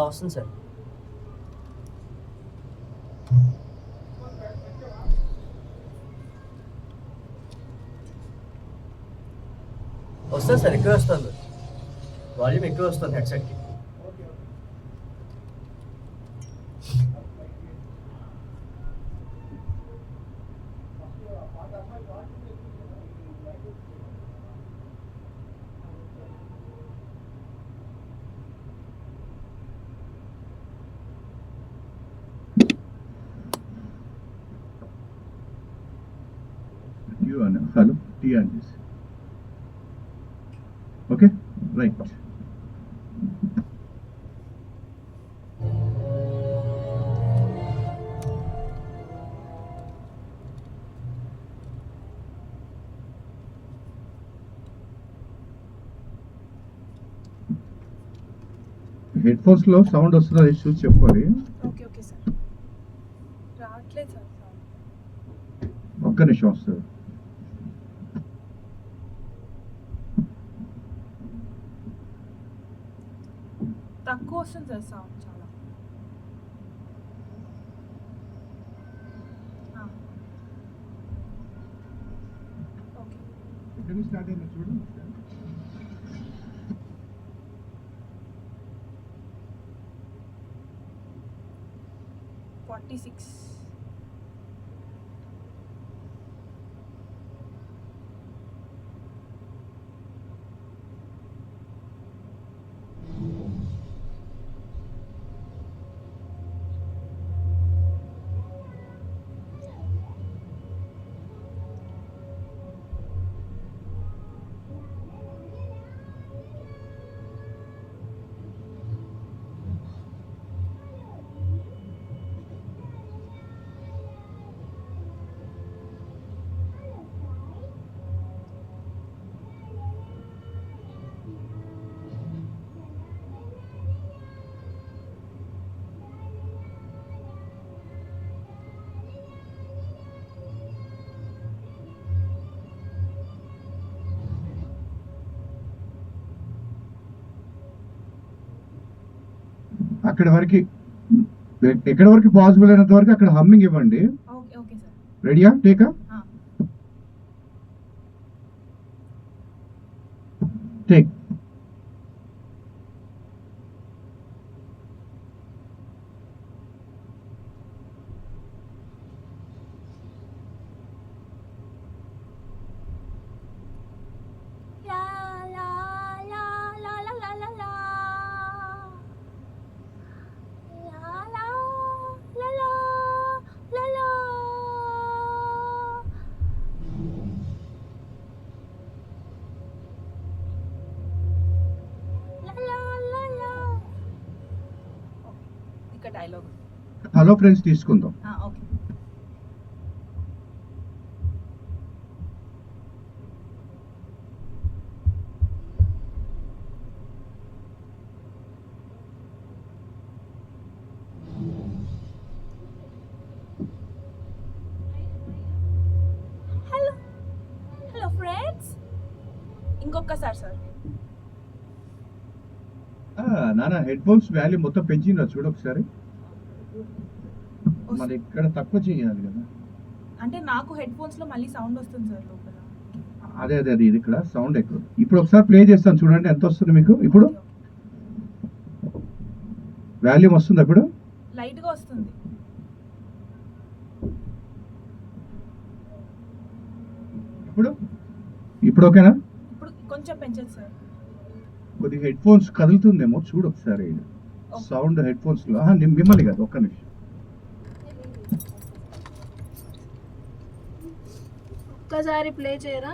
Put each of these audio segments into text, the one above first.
వస్తుంది సార్. వస్తుంది సార్, ఎక్కువ వస్తుంది, వాల్యూమ్ ఎక్కువ వస్తుంది హెడ్సెట్కి. Hello, TRGs. Okay, right. Head phones లో సౌండ్ వస్తుందా చూసి చెప్పాలి. ఓకే ఓకే సార్, రావట్లేదు సార్ సౌండ్. ఒక్క నిమిషం వస్తుంది. తక్కువ వస్తుంది సార్ సౌండ్ చాలా. ఓకే ఎక్కడి నుంచి స్టార్ట్ అయిందో చూడండి. 46. అక్కడ వరకు ఎక్కడ వరకు పాసిబుల్ అయినంత వరకు అక్కడ హమ్మింగ్ ఇవ్వండి. Okay okay sir. రెడీయా? టేకా టేక్. డైలాగ్ హలో ఫ్రెండ్స్ తీసుకుందాం. ఓకే. హలో హలో ఫ్రెండ్స్, ఇంకొకసారి సార్. నానా హెడ్ ఫోన్స్ వాల్యూమ్ మొత్తం పెంచిందా చూడు ఒకసారి. మరి ఇక్కడ తక్కువ చేయాలి కదా. అంటే నాకు హెడ్ ఫోన్స్ లో మళ్ళీ సౌండ్ వస్తుంది సార్ లోపల. అదే అదే అది ఇది ఇక్కడ సౌండ్ ఎక్కువ. ఇప్పుడు ఒకసారి ప్లే చేస్తాను చూడండి ఎంత వస్తుంది మీకు. ఇప్పుడు వాల్యూమ్ వస్తుంది, అప్పుడు లైట్ గా వస్తుంది. ఇప్పుడు ఇప్పుడు ఓకేనా? ఇప్పుడు కొంచెం పెంచండి సార్. కొద్ది హెడ్ ఫోన్స్ కదులుతుందేమో చూడు ఒకసారి. సౌండ్ హెడ్ ఫోన్స్ లో మిమ్మల్ని కాదు, ఒక్క నిమిషం. ఒక్కసారి ప్లే చేయరా?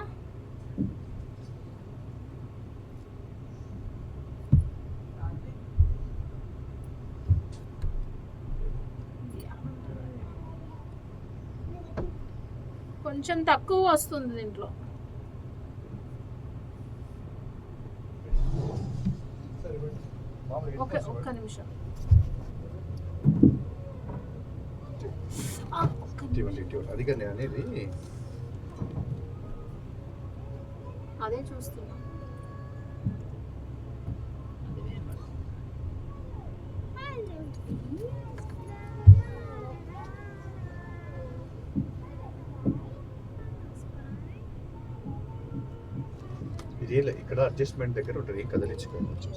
కొంచెం తక్కువ వస్తుంది దీంట్లో. ఓకే ఒక్క నిమిషం. అదే చూస్తున్నా. ఇది ఇక్కడ అడ్జస్ట్మెంట్ దగ్గర ఉంటుంది కదిలించుకోవచ్చు.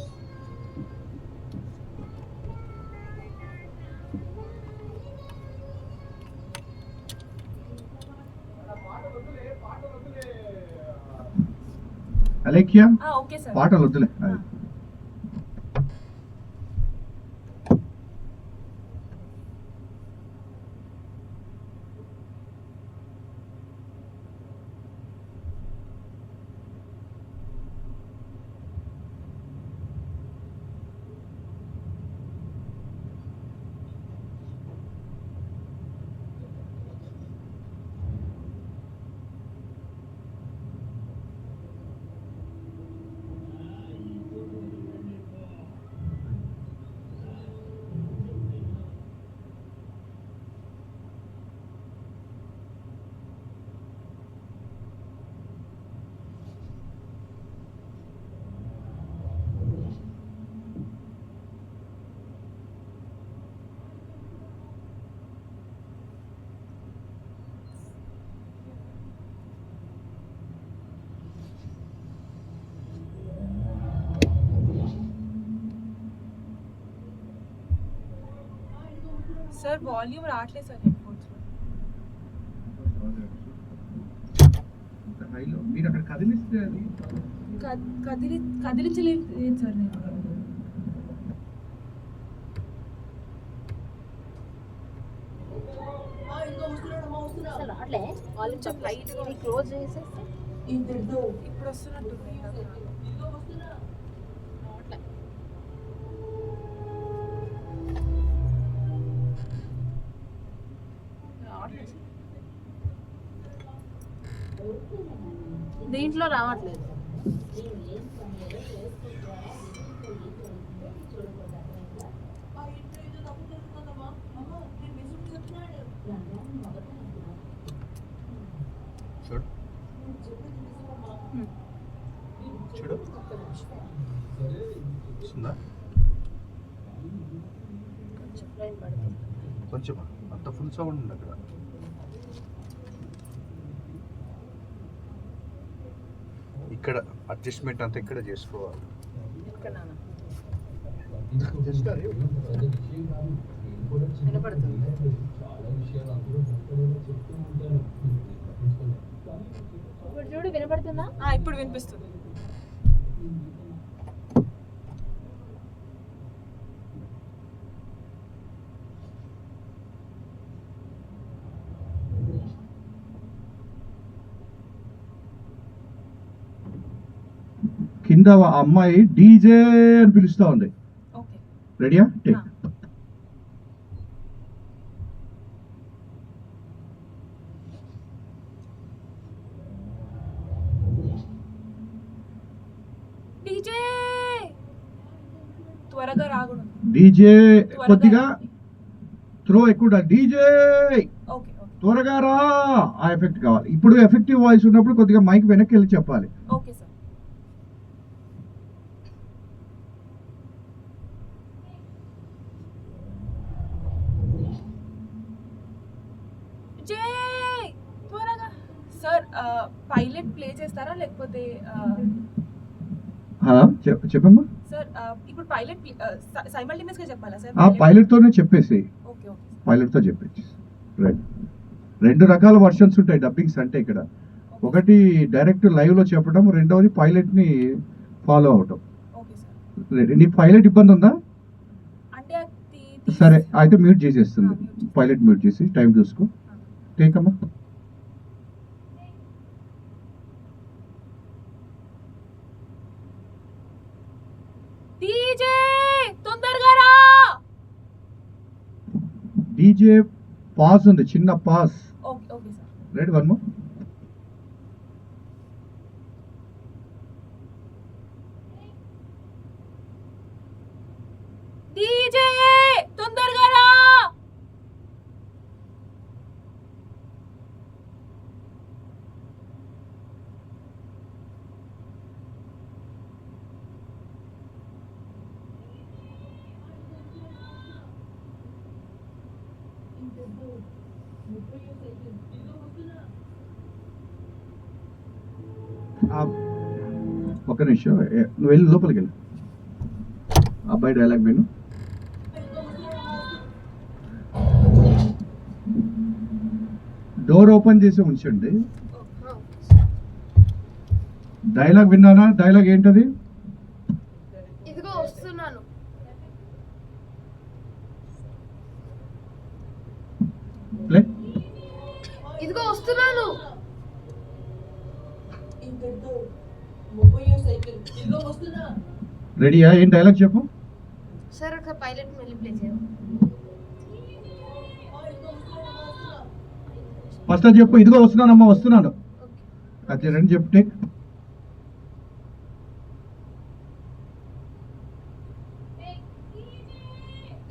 Alekhya okay sir. పాటలు వద్దులే. సార్ వాల్యూమ్ రావట్లేదు సార్ హెడ్ ఫోన్స్. హైలో మీరు అక్కడ కదిలిస్తే అది కదిలించలేదు సార్ నేను. క్లోజ్ చేసేస్తే ఇప్పుడు వస్తున్నట్టుంది. దీంట్లో రావట్లేదు. చూడు కొంచెం అంత ఫుల్ సౌండ్ ఉంది అక్కడ. ఇక్కడ అడ్జస్ట్మెంట్ అంతా ఇక్కడ చేసుకోవాలి. ఇప్పుడు చూడు వినపడుతుందా? ఇప్పుడు వినిపిస్తుంది. కింద ఆ అమ్మాయి డీజే అని పిలుస్తా ఉంది. ఓకే రెడీయా? టేక్. డీజే త్వరగా రాకూడదు. డీజే కొద్దిగా త్రో ఎక్కువ. డీజే ఓకే త్వరగా రా. ఆ ఎఫెక్ట్ కావాలి. ఇప్పుడు ఎఫెక్టివ్ వాయిస్ ఉన్నప్పుడు కొద్దిగా మైక్ వెనక్కి వెళ్ళి చెప్పాలి. Okay sir. త్వరగా సార్ పైలట్ ప్లే చేస్తారా లేకపోతే చెప్పమ్మా. సార్ ఇప్పుడు పైలట్ సైమల్టేనియస్ గా చెప్పాలా సార్? ఆ పైలట్ తోనే చెప్పేసి. ఓకే ఓకే పైలట్ తో చెప్పేసి. రెండు రకాల వర్షన్స్ ఉంటాయి డబ్బింగ్స్ అంటే ఇక్కడ. ఒకటి డైరెక్ట్ లైవ్ లో చెప్పడం, రెండవది పైలట్ ని ఫాలో అవటం. Okay sir. నీ పైలట్ ఇబ్బంది ఉందా? అంటే సరే అయితే మ్యూట్ చేసేస్తుంది. పైలట్ మ్యూట్ చేసి టైం చూసుకో. టేక్ అమ్మా. డీజే తొందరగా రా. డీజే పాస్ ఉంది, చిన్న pass. Okay okay sir. Ready? One more. DJ తొందరగా రా. ఒక్క నిమిషం నువ్వు వెళ్ళి లోపలికి వెళ్ళు. అబ్బాయి డైలాగ్ విను. డోర్ ఓపెన్ చేసి ఉంచండి. డైలాగ్ విన్నానా? డైలాగ్ ఏంటది? ఇదిగో వస్తున్నాను. ప్లే. ఇదిగో వస్తున్నాను. రెడీయా? ఏం డైలాగ్ చెప్పు. సార్ ఒక పైలట్ వెళ్ళి ప్లే చేయాలి. ఫస్ట్ చెప్పు. ఇదిగో వస్తున్నానమ్మా, వస్తున్నాను. అది రెండు చెప్పు. టేక్.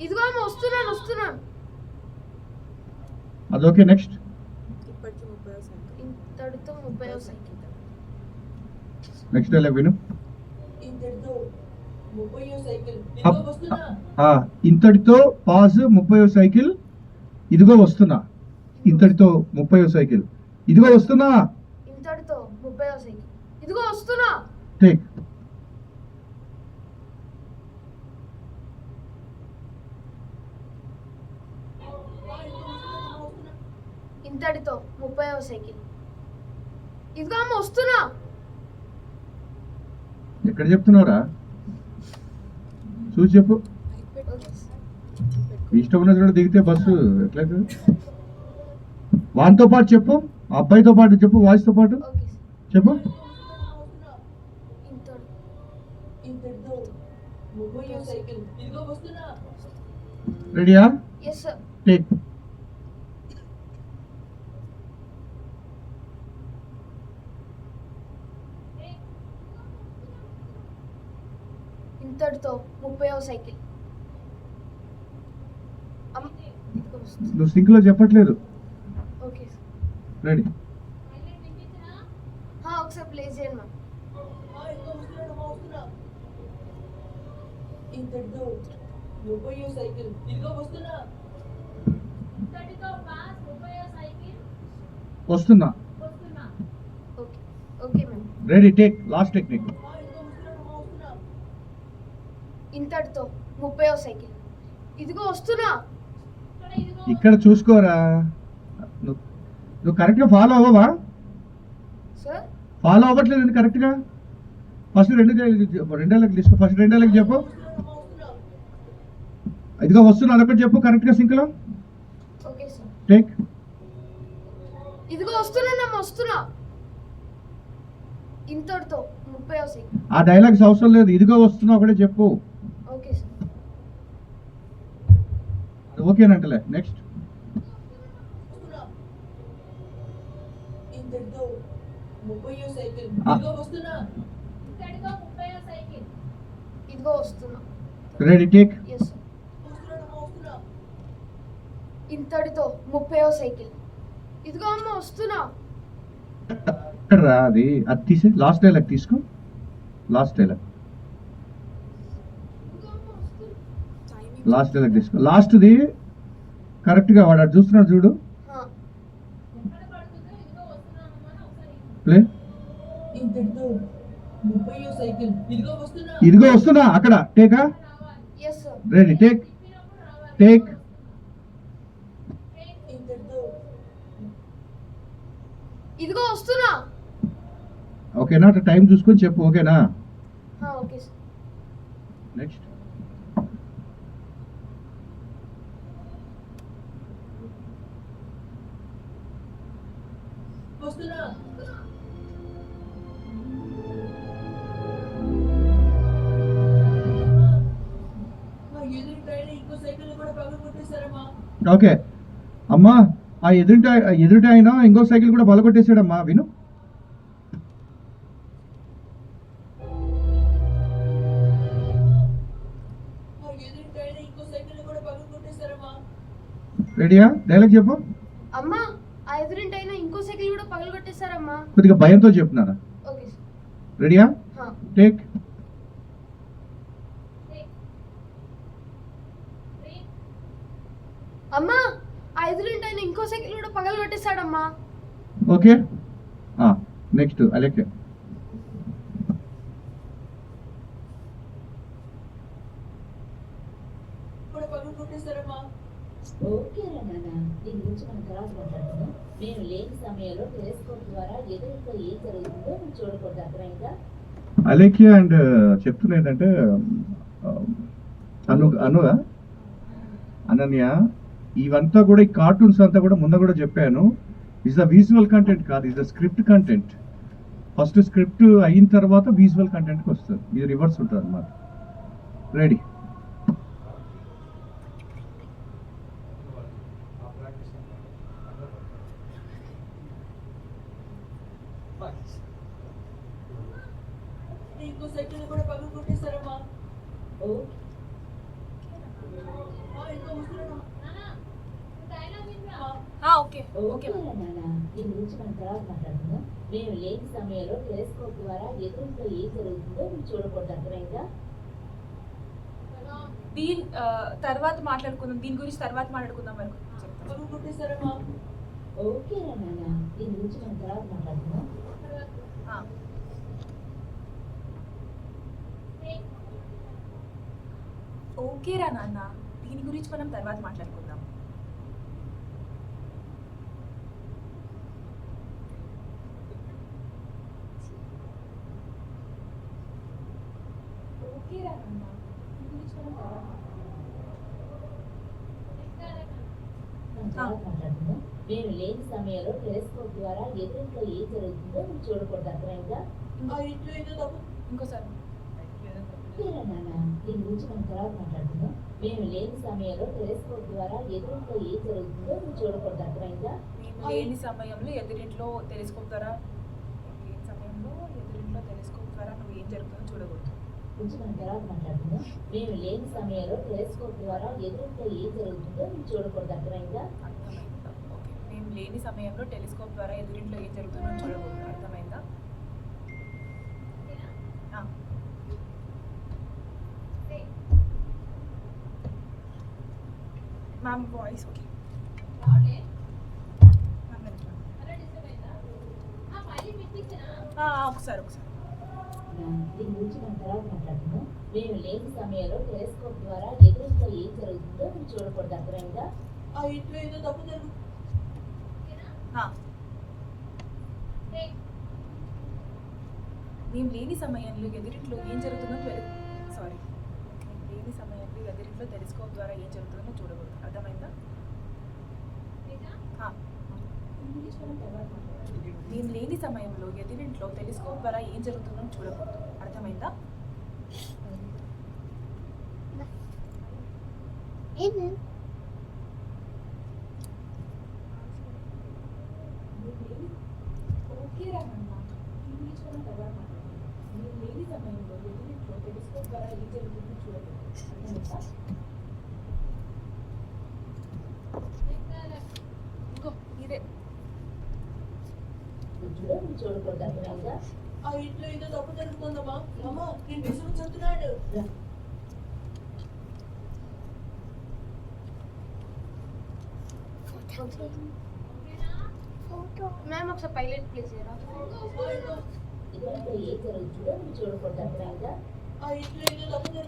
ఇదిగో అమ్మ వస్తున్నాను వస్తున్నాను. అదొకే. నెక్స్ట్. ఇంతటితో 30వ సైకిల్. నెక్స్ట్ డైలాగ్ విను. ఇంతటితో పాజ్ 30వ సైకిల్. ఇదిగో వస్తున్నా. ఇంతటితో 30వ సైకిల్. ఇదిగో వస్తున్నా. ఇంతటితో 30వ సైకిల్. ఇదిగో వస్తున్నా. టేక్. ఇంతటితో 30వ సైకిల్. ఇదిగో అమ్మ వస్తున్నా. ఎక్కడ చెప్తున్నావురా? చూసి చెప్పు. ఇష్టం ఉన్న చోట దిగితే బస్సు ఎట్లయితే వానితో పాటు చెప్పు. అబ్బాయితో పాటు చెప్పు. వాయిస్తో పాటు చెప్పు. రెడీయా? Yes sir. టేక్. ఇంతటితో 30వ సైకిల్. నువ్వు సింక్ లో చెప్పట్లేదు. Okay ready. ఒకసారి ప్లే చేయండి మ్యామ్. వస్తున్నా. Okay okay ma'am. Ready. Take. Last technique. ఇంతటితో 30వ సైకిల్. ఇదిగో వస్తున్నా. ఇక్కడ చూసుకోరా. నువ్వు కరెక్ట్గా ఫాలో అవ్వవా? సార్ ఫాలో అవ్వట్లేదు కరెక్ట్గా. ఫస్ట్ రెండు డైలాగ్ తీసుకో. ఫస్ట్ రెండు డైలాగ్ చెప్పు. ఇదిగో వస్తున్నా అదొకటి చెప్పు కరెక్ట్గా సింక్లో. Okay sir. టేక్. ఇదిగో వస్తున్నానమ్మా వస్తున్నా. ఇంతటితో 30వ సైకిల్. ఆ డైలాగ్స్ అవసరం లేదు. ఇదిగో వస్తున్నా ఒకటే చెప్పు. Okay sir. ఓకేనంటలే. నెక్స్ట్. ఇదిగో వస్తున్నా. రెడీ. టేక్. Yes sir. ఇంతటితో 30వ సైకిల్. ఇదిగో అమ్మ వస్తున్నా. ఇక్కడ రా. అది తీసే. లాస్ట్ డైలాగ్ తీసుకో. Last dialogue. లాస్ట్ డైలాగ్ తీసుకో. లాస్ట్ది కరెక్ట్గా వాడు అటు చూస్తున్నాడు చూడు. ప్లే. ఇదిగో వస్తున్నా అక్కడ. టేకా. Yes sir. Ready. Take. Take. ఇదిగో వస్తున్నా. ఓకేనా? టైం చూసుకొని చెప్పు. ఓకేనా? Okay sir. నెక్స్ట్. ఓకే అమ్మా. ఆ ఎదుట అయినా ఇంకో సైకిల్ కూడా బలకొట్టేశాడమ్మా. విను. రెడీయా? డైలాగ్ చెప్పు. అమ్మా ఆ ఎదురింటైనా ఇంకో సైకిల్ కూడా పగలగొట్టేశారమ్మా. కొద్దిగా భయంతో చెప్తున్నారా? Okay sir. రెడీయా? టేక్. అమ్మా ఆ ఎదురింటైనా నేను ఇంకో సైకిల్ కూడా పగలు కొట్టేశాడమ్మా. Okay next Alekhya. ఓకే నాన్న, దీని గురించి మనం తర్వాత మాట్లాడుతున్నాం. మేము లేని సమయంలో టెలిస్కోప్ ద్వారా ఎదురుగా ఏం జరుగుతుందో నువ్వు చూడకూడదు, అర్థమైందా? అలెక్య అండ్ చెప్తున్నా ఏంటంటే అనన్య, ఇవంతా కూడా ఈ కార్టూన్స్ అంతా కూడా ముందు కూడా చెప్పాను, ఇస్ ద విజువల్ కంటెంట్ కాదు, is the script content. First script అయిన తర్వాత విజువల్ కంటెంట్కి వస్తుంది, ఇది రివర్స్ ఉంటుంది అన్నమాట. రెడీ? ఇంకో సైకిల్ కూడా పగలు కొట్టేశారమ్మా. ఓకే ఓకే ఓకే నాన్న, దీని గురించి మనం తర్వాత మాట్లాడుతున్నాం. మేము లేని సమయంలో టెలిస్కోప్ ద్వారా ఎదురుగా ఏం జరుగుతుందో నువ్వు చూడకూడదు, అర్థమైందా? దీని తర్వాత మాట్లాడుకుందాం, దీని గురించి తర్వాత మాట్లాడుకుందాం వరకు పగలు కొట్టేశారమ్మా. ఓకే నాన్న, దీని గురించి మనం తర్వాత మాట్లాడుతున్నాం. ఓకేరా నాన్న, దీని గురించి మనం తర్వాత మాట్లాడుకుందాం. ఓకేరా నాన్న, దీని గురించి మనం తర్వాత మాట్లాడుతున్నాం. మేము లేని సమయంలో టెలిస్కోప్ ద్వారా ఎదురుగా ఏం జరుగుతుందో నువ్వు చూడకూడదు, అర్థమైందా? ఇంకోసారి నాన్న, దీని గురించి మనం తర్వాత మాట్లాడుతున్నాం. మేము లేని సమయంలో టెలిస్కోప్ ద్వారా ఎదురుగా ఏం జరుగుతుందో నువ్వు చూడకూడదు, అర్థమైందా? మేము లేని సమయంలో ఎదురింట్లో టెలిస్కోప్ ద్వారా నువ్వు ఏం జరుగుతుందో చూడకూడదు. గురించి మనం తర్వాత మాట్లాడుతున్నాం. మేము లేని సమయంలో టెలిస్కోప్ ద్వారా ఎదురుగా ఏం జరుగుతుందో నువ్వు చూడకూడదు, అర్థమైందా? అర్థమైందా? ఓకే, మేము లేని సమయంలో టెలిస్కోప్ ద్వారా ఎదురింట్లో ఏం జరుగుతుందో చూడకూడదు, అర్థమైందా? Ma'am voice okay. ఒకసారి దీని గురించి మనం తర్వాత మాట్లాడుతున్నాం. మేము లేని సమయంలో టెలిస్కోప్ ద్వారా ఎదురుగా ఏం జరుగుతుందో నువ్వు చూడకూడదు, అర్థమైందా? ఆ ఇంట్లో ఏదో తప్పు జరుగుతుంది. మేము లేని సమయంలో ఎదురింట్లో ఏం జరుగుతుందో టెలిస్కోప్ ద్వారా ఏం జరుగుతుందో చూడకూడదు, అర్థమైందా? మేము లేని సమయంలో ఎదురింట్లో టెలిస్కోప్ ద్వారా ఏం జరుగుతుందో చూడకూడదు, అర్థమైందా? ఓకే రామన్న, దీని గురించి మనం తర్వాత మాట్లాడుకుందాం. మేము లేని సమయంలో ఎదురింట్లో టెలిస్కోప్ ద్వారా ఏం జరుగుతుందో చూడకూడదు, అర్థమైందా? ఇంకో ఇదే నువ్వు చూడకూడదు, అర్థమైందా? ఆ ఇంట్లో ఏదో తప్పు జరుగుతుందమ్మా. అమ్మా, నేను విసుగు చెప్తున్నాడు. మ్యామ్ ఒకసారి పైలట్ ప్లీజ్ చేయరా. ఎదురుగా ఏం జరుగుతుందో నువ్వు చూడకూడదు, అర్థమైందా? ఆ ఇంట్లో ఏదో తప్పు జరుగుతుంది.